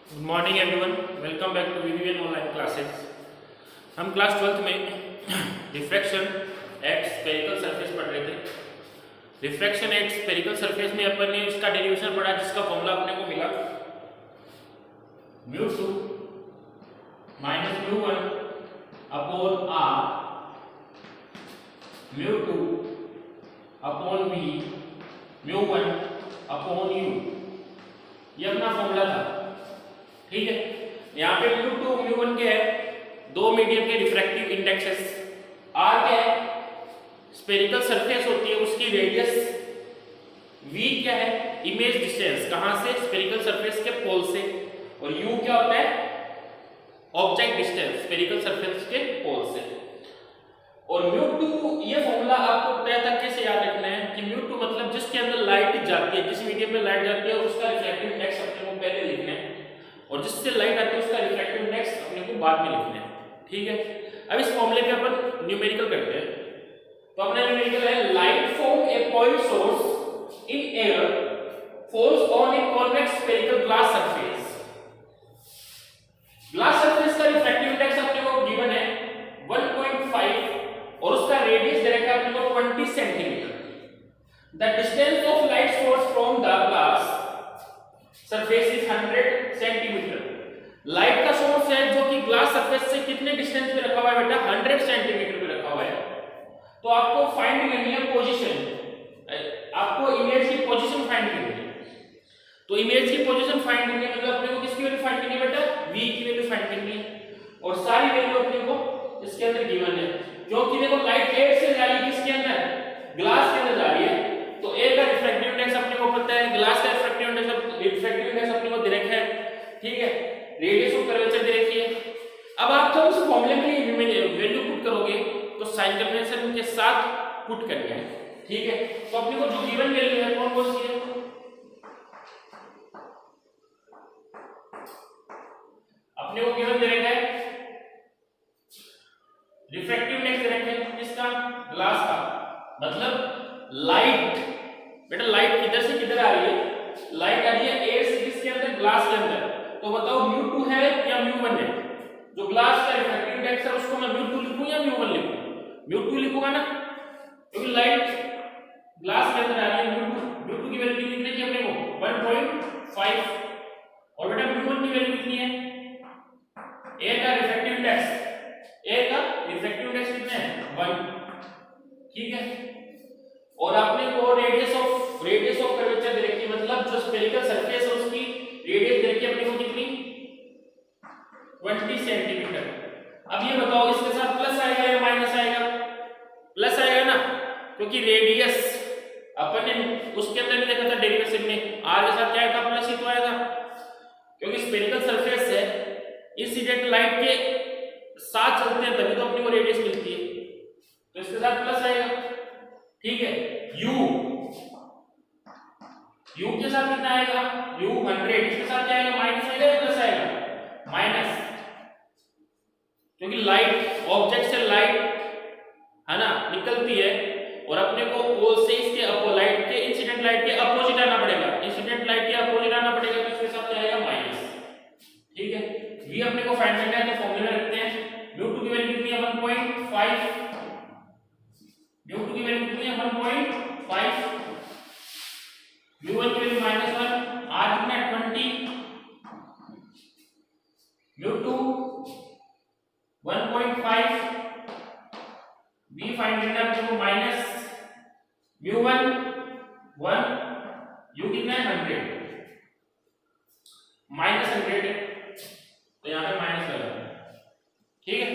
Good morning everyone, welcome back to VVN online classes. हम class 12th में refraction at spherical surface पढ़ रहे थे। रिफ्रैक्शन एट स्फेरिकल सरफेस में अपन ने इसका डेरिवेशन पढ़ा, जिसका फॉर्मूला अपने को मिला μ2 minus μ1 upon r, μ2 upon v, μ1 upon u। ये अपना फॉर्मूला था, ठीक है। यहाँ पे μ2 μ1 के है दो मीडियम के रिफ्रैक्टिव इंडेक्सेस, r क्या है स्फेरिकल सरफेस होती है उसकी रेडियस, v क्या है इमेज डिस्टेंस कहां से स्फेरिकल सरफेस के पोल से, और u क्या होता है ऑब्जेक्ट डिस्टेंस स्फेरिकल सरफेस के पोल से। और μ2 ये फॉर्मूला आपको पता था कैसे याद रखना है कि μ2 मतलब जिसके अंदर लाइट जाती है, जिस मीडियम में लाइट जाती है उसका रिफ्रैक्टिव इंडेक्स अपने को पहले लिखना है, और जिससे लाइट आती है उसका रिफ्रैक्टिव इंडेक्स अपने को बाद में लिखना है, ठीक है। अब इस फॉर्मूले पे अपन न्यूमेरिकल करते हैं। तो अपना न्यूमेरिकल है light from A point source in air falls on a convex spherical glass surface. Glass surface का रिफ्रैक्टिव इंडेक्स अपने को गिवन है 1.5 और उसका रेडियस दे रखा है अपने को 20 centimetre. The distance of light source from the glass surface is 100 centimetre. Light का सोर्स है जो कि ग्लास सरफेस से कितने डिस्टेंस पे रखा हुआ है बेटा 100 सेंटीमीटर पे रखा हुआ है। तो आपको फाइंड करनी है पोजीशन, आपको इमेज की पोजीशन फाइंड करनी है। तो इमेज की पोजीशन फाइंड करनी है मतलब अपने को किसकी वैल्यू फाइंड करनी है बेटा v की वैल्यू फाइंड करनी है, और सारी वैल्यू अपने को इसके अंदर गिवन है। क्योंकि देखो लाइट एयर से जा रही है किसके अंदर ग्लास के अंदर जा रही है, तो एयर का रिफ्रैक्टिव इंडेक्स अपने को पता है, ग्लास का रिफ्रैक्टिव इंडेक्स अपने को दे रखा है, ठीक है। रेडियस ऑफ कर्वेचर दे रखी है। अब आप जब इस फॉर्मूले में वैल्यू पुट करोगे तो साइन कन्वेंशन के साथ पुट करना है, ठीक है। तो अपने को जो गिवन वैल्यू है कौन कौन सी है, अपने को गिवन दे रखा है रिफ्रैक्टिव इंडेक्स दे रखा है किसका ग्लास का, मतलब लाइट बेटा लाइट किधर से किधर आ रही है, लाइट आ रही है एयर से किसके अंदर ग्लास के अंदर। तो बताओ μ2 है या μ1 है, जो ग्लास का रिफ्रैक्टिव इंडेक्स है उसको मैं μ2 लिखूं या μ1 लिखूं, μ2 लिखूंगा ना, क्योंकि लाइट ग्लास के अंदर आ रही है। μ2 की वैल्यू कितनी है अपने को 1.5, और बेटा μ1 की वैल्यू कितनी है, ए का रिफ्रैक्टिव इंडेक्स, ए का रिफ्रैक्टिव इंडेक्स कितना है 1, ठीक है। और आपने को रेडियस ऑफ कर्वेचर दे रखी है, मतलब जो स्फेरिकल सरफेस है उसकी रेडियस दे रखी है अपने को कितनी 20 सेंटीमीटर। अब ये बताओ इसके साथ प्लस आएगा या माइनस आएगा, प्लस आएगा ना, क्योंकि रेडियस अपन ने उसके अंदर भी देखा था डेरिवेशन में r के साथ क्या आया था प्लस ही तो आया था, क्योंकि स्फेरिकल सरफेस है इंसिडेंट लाइट के साथ चलते हैं तभी तो अपने को रेडियस मिलती है, तो इसके साथ प्लस आएगा, ठीक है। u के साथ कितना आएगा u 100, इसके साथ क्या आएगा माइनस आएगा या प्लस आएगा माइनस, क्योंकि लाइट ऑब्जेक्ट से लाइट है ना निकलती है और अपने को पोल से इसके लाइट के इंसिडेंट लाइट के अपोजिट आना पड़ेगा, इंसिडेंट लाइट के अपोजिट आना पड़ेगा, तो इसके साथ क्या आएगा माइनस, ठीक है। v अपने को फाइंड करना है तो फॉर्मूला रखते हैं, μ2 की वैल्यू कितनी है 1.5, μ2 की वैल्यू कितनी है 1.5, μ1 की वैल्यू -1, r कितना है 20, μ2 1.5, v फाइंड करना है आपको माइनस μ1 1, u कितना है 100, -100 है तो यहां पे माइनस लगा, ठीक है।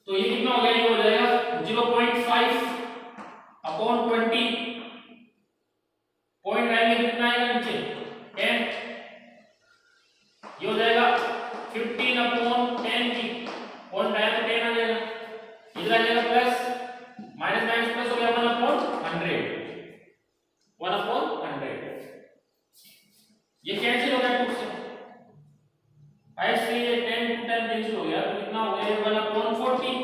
तो ये कितना हो गया, ये हो जाएगा 0.5 अपॉन 20, पॉइंट आएंगे कितना आएगा नीचे 10, ये हो जाएगा 15 अपॉन 10 की, पॉइंट आया तो 10 आ जाएगा, इधर आ जाएगा प्लस, माइनस माइनस प्लस हो गया 1 अपॉन 100, 1 अपॉन 100, ये कैंसिल हो गया 2 से, 5 से ये 10 टू 10 कैंसिल हो गया, तो कितना हो गया 1 अपॉन 40,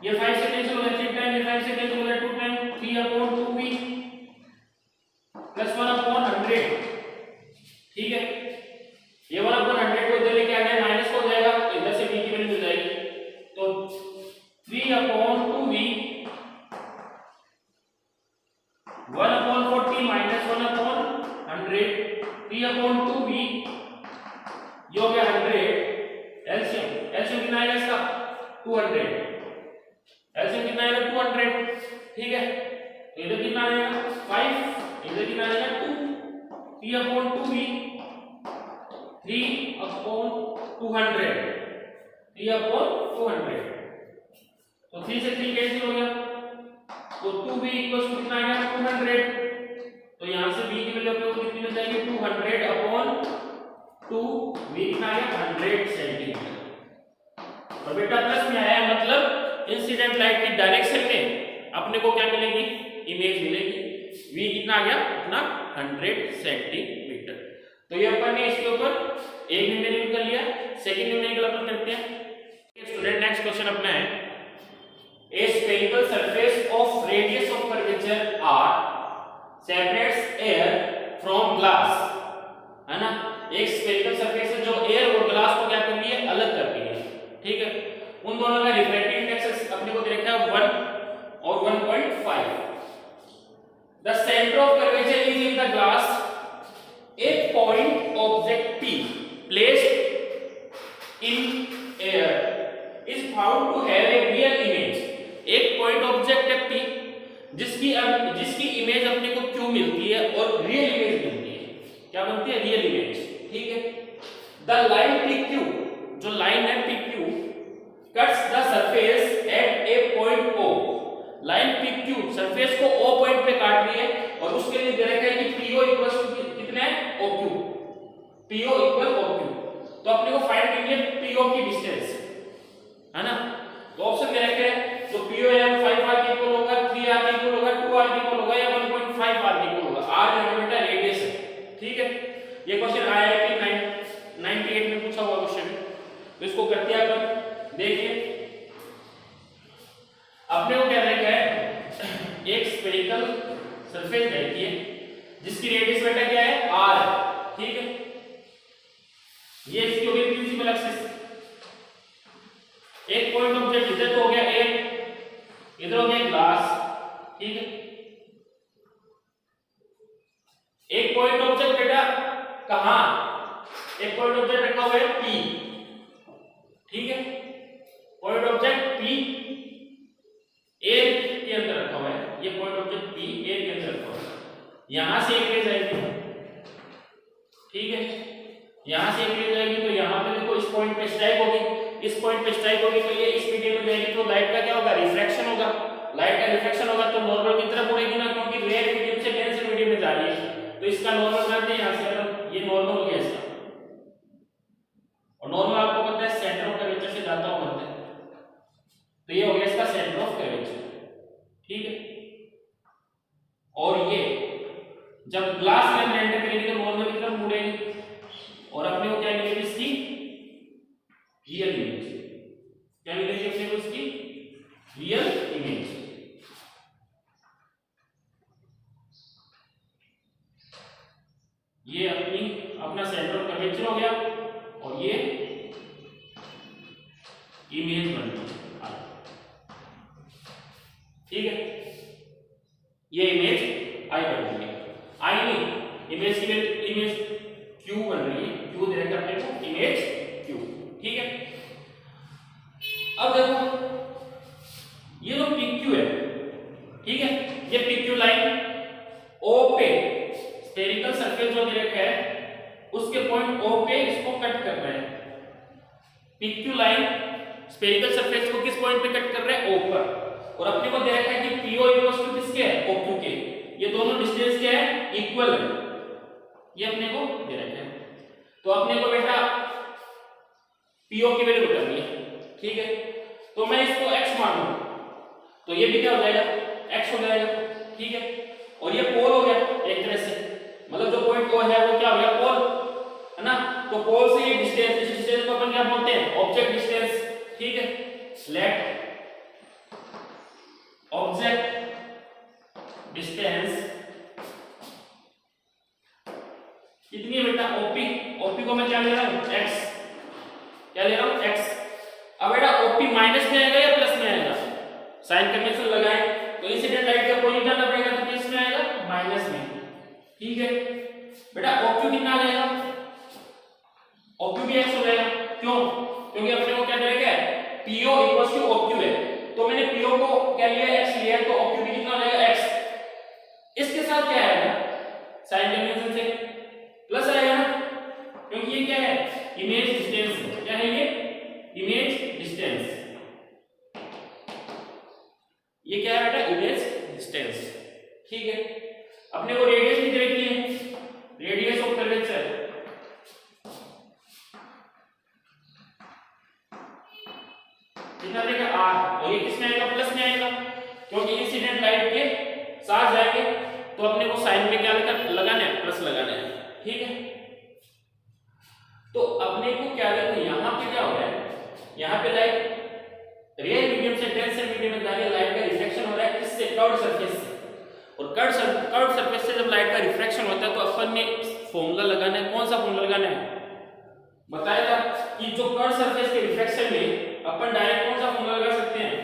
ये 5 से कैंसिल हो गया 3 टाइम, ये 5 से कैंसिल हो गया 2 time, 3 upon 2v plus 1 upon 100, 1/40 minus 1/100 3/2v ये हो गया 100 एलसीएम एलसीएम कितना आएगा इसका 200 एलसीएम कितना आएगा 200 ठीक है तो इधर कितना आएगा 5 इधर कितना आएगा 2 3/2v 3/200 3/200 तो 3 से 3 कैंसिल हो गया तो 2v इक्वल्स टू कितना आएगा 200 तो यहां से v की वैल्यू अपने को कितनी मिल जाएगी 200/2 v कितना आएगा 100 सेंटीमीटर और बेटा प्लस में आया मतलब इंसिडेंट लाइट की डायरेक्शन में अपने को क्या मिलेगी इमेज मिलेगी v कितना आ गया अपना 100 सेंटीमीटर तो ये अपन ने इसके ऊपर एक न्यूमेरिकल कर लिया सेकंड न्यूमेरिकल अपन करते हैं स्टूडेंट नेक्स्ट क्वेश्चन अपना है a spherical surface of radius of curvature r separates air from glass है ना एक spherical surface है जो air और glass को क्या करती है अलग करती है ठीक है उन दोनों का रिफ्रैक्टिव इंडेक्स अपने को दे रखा है 1 और 1.5 the center of curvature is in the glass a point object p placed in air is found to have a real image एक पॉइंट ऑब्जेक्ट है P जिसकी इमेज अपने को Q मिलती है और रियल इमेज मिलती है क्या बनती है रियल इमेज ठीक है द लाइन PQ जो लाइन है PQ cuts the surface at A point O line PQ surface को O पॉइंट पे काट रही है और उसके लिए दे रखा है कि PO इक्वल्स टू कितना है OQ PO इक्वल OQ तो अपने को फाइंड करनी है PO की डिस्टेंस है ना तो ऑप्शन दे रखे हैं तो PO है 5r के इक्वल होगा 3r के इक्वल होगा 2r के इक्वल होगा या 1.5r के इक्वल होगा r जो है बेटा रेडियस है ठीक है ये क्वेश्चन आया है कि 98 में पूछा हुआ क्वेश्चन तो इसको करते हैं अपन देखिए अपने को क्या रखा है एक स्फेरिकल सरफेस रहती है जिसकी रेडियस बेटा क्या है r ठीक है ये इसकी होगी प्रिंसिपल एक्सिस एक पॉइंट ऑब्जेक्ट इधर तो हो गया एक इधर हो गया ग्लास ठीक है एक पॉइंट ऑब्जेक्ट बेटा कहां एक पॉइंट ऑब्जेक्ट रखा हुआ है P ठीक है पॉइंट ऑब्जेक्ट P A के अंदर रखा हुआ है ये पॉइंट ऑब्जेक्ट P A के अंदर रखा हुआ है यहां से एक रेज आएगी ठीक है यहां से एक रेज आएगी तो यहां पे देखो इस पॉइंट पे स्ट्राइक होगी इस पॉइंट पे स्ट्राइक होगी तो ये इस मीडियम में जाएगी तो लाइट का क्या होगा रिफ्रैक्शन होगा लाइट का रिफ्लेक्शन होगा तो नॉर्मल की तरफ उड़ेगी ना क्योंकि रेयर मीडियम से डेंस मीडियम में जा रही है तो इसका नॉर्मल करते हैं यहां से अपन ये नॉर्मल हो गया इसका और नॉर्मल आपको पता है सेंटर ऑफ कर्वेचर से जाता हुआ बनता है तो ये हो गया इसका सेंटर ऑफ कर्वेचर ठीक है और ये जब ग्लास में एंटर करेगी तो नॉर्मल की तरफ मुड़ेगी और अपने को क्या मिलेगी इसकी रियल इमेज क्या मिलेगी अपने को इसकी रियल इमेज ये अपना सेंटर ऑफ कर्वेचर हो गया और ये इमेज बन गई ठीक है ये इमेज आई बन रही है आई नहीं इमेज की इमेज क्यू बन रही है क्यू दे रखा अपने को इमेज क्यू ठीक है अब देखो ये जो PQ है ठीक है ये PQ लाइन O पे स्फेरिकल सरफेस जो दे रखा है उसके पॉइंट O पे इसको कट कर रहा है PQ लाइन स्फेरिकल सरफेस को किस पॉइंट पे कट कर रहा है O पर और अपने को दे रखा है कि PO इक्वल्स टू किसके है OQ के ये दोनों डिस्टेंस क्या है इक्वल है ये अपने को दे रखा है तो अपने को बेटा PO की वैल्यू बतानी है ठीक है तो मैं इसको x मान लूं तो ये भी क्या हो जाएगा x हो जाएगा ठीक है और ये पोल हो गया एक तरह से मतलब जो पॉइंट O है वो क्या हो गया पोल है ना तो पोल से ये डिस्टेंस इस डिस्टेंस को अपन क्या बोलते हैं ऑब्जेक्ट डिस्टेंस ठीक है लेट ऑब्जेक्ट डिस्टेंस कितनी है बेटा OP को मैं क्या ले रहा हूं x क्या ले रहा हूं x अब बेटा OP माइनस में आएगा या प्लस में आएगा साइन कन्वेंशन लगाएं तो इंसिडेंट लाइट का पोजीशन जानना पड़ेगा तो किस में आएगा ठीक है बेटा OQ कितना आ जाएगा, OQ भी x हो जाएगा। क्यों? क्योंकि अपने को क्या दिया है PO इक्वल्स टू OQ है, तो मैंने PO को क्या लिया x लिया है, तो OQ भी कितना हो जाएगा x। इसके साथ क्या आएगा साइन कन्वेंशन से प्लस आएगा ना, क्योंकि ये क्या है इमेज डिस्टेंस। क्या है ये इमेज डिस्टेंस, ये क्या है बेटा इमेज डिस्टेंस। ठीक है अपने को रेडियस भी देखनी है, रेडियस ऑफ कर्वेचर कितना देगा r, और ये किसमें आएगा प्लस में आएगा, क्योंकि इंसिडेंट लाइट के साथ जाएंगे तो अपने को साइन में क्या लगाना है प्लस लगाना है। ठीक है तो अपने को क्या देखो यहाँ पे क्या हो रहा है, यहाँ पे लाइट रियल मीडियम से डेंस मीडियम में जाके लाइट का रिफ्लेक्शन हो रहा है किससे कर्व्ड सरफेस से, और कर्व्ड सरफेस से जब लाइट का रिफ्लेक्शन होता है तो अपन ने फॉर्मूला लगाना है। कौन सा फॉर्मूला लगाना है बताया था कि जो कर्व्ड सरफेस के रिफ्लेक्शन में अपन डायरेक्ट कौन सा फॉर्मूला लगा सकते हैं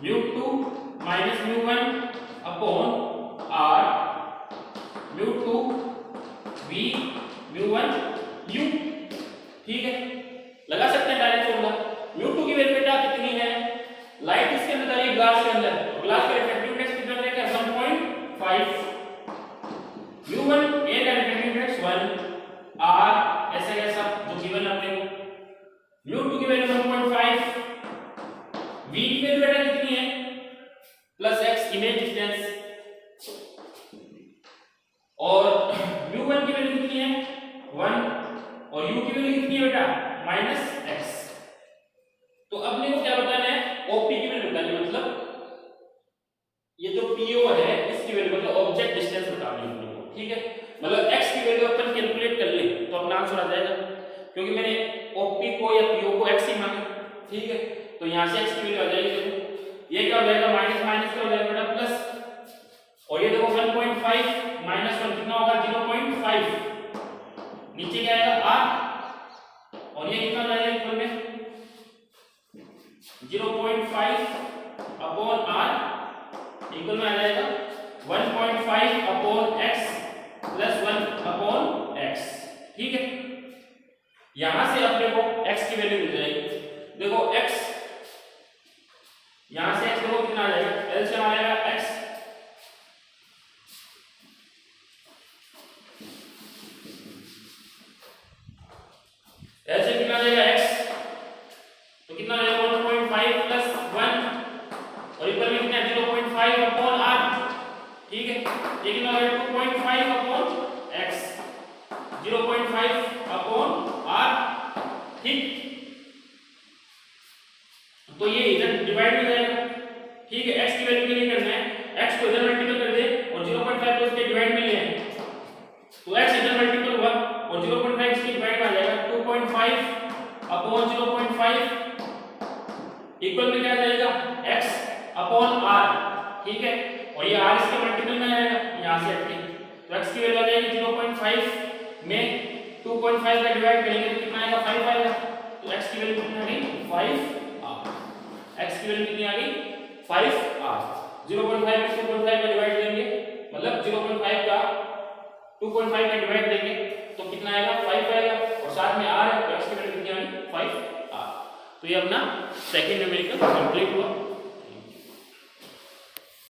μ2 μ1 अपॉन r μ2 v μ1 u। ठीक है लगा सकते हैं डायरेक्ट फॉर्मूला। μ2 की वैल्यू बेटा कितनी है, लाइट इसके अंदर आ रही है ग्लास के अंदर, ग्लास का रिफ्रैक्टिव इंडेक्स कितना रहेगा 1.5, μ1 ए का रिफ्रैक्टिव इंडेक्स 1, r ऐसा कैसा जो गिवन है अपने को। μ2 की वैल्यू 1.5, v की वैल्यू बेटा कितनी है प्लस x इमेज डिस्टेंस, और μ1 की वैल्यू कितनी है 1, और u की वैल्यू कितनी है बेटा -x। तो अपने को क्या बताना है OP की वैल्यू बतानी है, मतलब ये जो PO है इसकी वैल्यू मतलब ऑब्जेक्ट डिस्टेंस बतानी है अपने को। ठीक है मतलब x की वैल्यू अपन कैलकुलेट कर ले तो अपना आंसर आ जाएगा, क्योंकि मैंने OP को या PO को x ही माना। ठीक है तो यहां से x की वैल्यू आ जाएगी, देखो ये क्या हो जाएगा माइनस माइनस क्या हो जाएगा बेटा प्लस, और ये देखो 1.5 -1 कितना होगा 0.5, नीचे क्या आएगा r, और ये कितना हो जाएगा इक्वल में 0.5 अपॉन r इक्वल में आ जाएगा 1.5 upon x plus 1 upon x। ठीक है यहां से अपने को x की वैल्यू मिल जाएगी। देखो x यहां से x देखो कितना आ जाएगा, एलसीएम आ जाएगा x एलसीएम कितना आ जाएगा x, तो कितना आ जाएगा 1.5 प्लस 1 और इक्वल में कितना 0.5 अपॉन r। ठीक है ये कितना आ जाएगा 2.5 अपॉन x 0.5 अपॉन r। ठीक तो ये इधर डिवाइड हो जाएगा। ठीक है x की वैल्यू के लिए करना है, x को इधर मल्टीपल कर दे और 0.5 को इसके डिवाइड में ले आए तो x इधर मल्टीपल हुआ और 0.5 इसके डिवाइड में आ जाएगा 2.5 अपॉन 0.5 इक्वल में क्या आ जाएगा x अपॉन r। ठीक है और ये r इसके मल्टीपल में आएगा यहां से हट के, तो x की वैल्यू आ जाएगी 0.5 में 2.5 का डिवाइड करेंगे तो कितना आएगा 5 आएगा, तो x की वैल्यू कितनी आ गई 5r, x की वैल्यू कितनी आ गई 5r। 0.5 में 2.5 का डिवाइड देंगे मतलब 0.5 का 2.5 का डिवाइड देंगे तो कितना आएगा 5 आएगा, और साथ में r है तो x की वैल्यू कितनी आ गई 5r। तो ये अपना सेकंड न्यूमेरिकल कंप्लीट हुआ।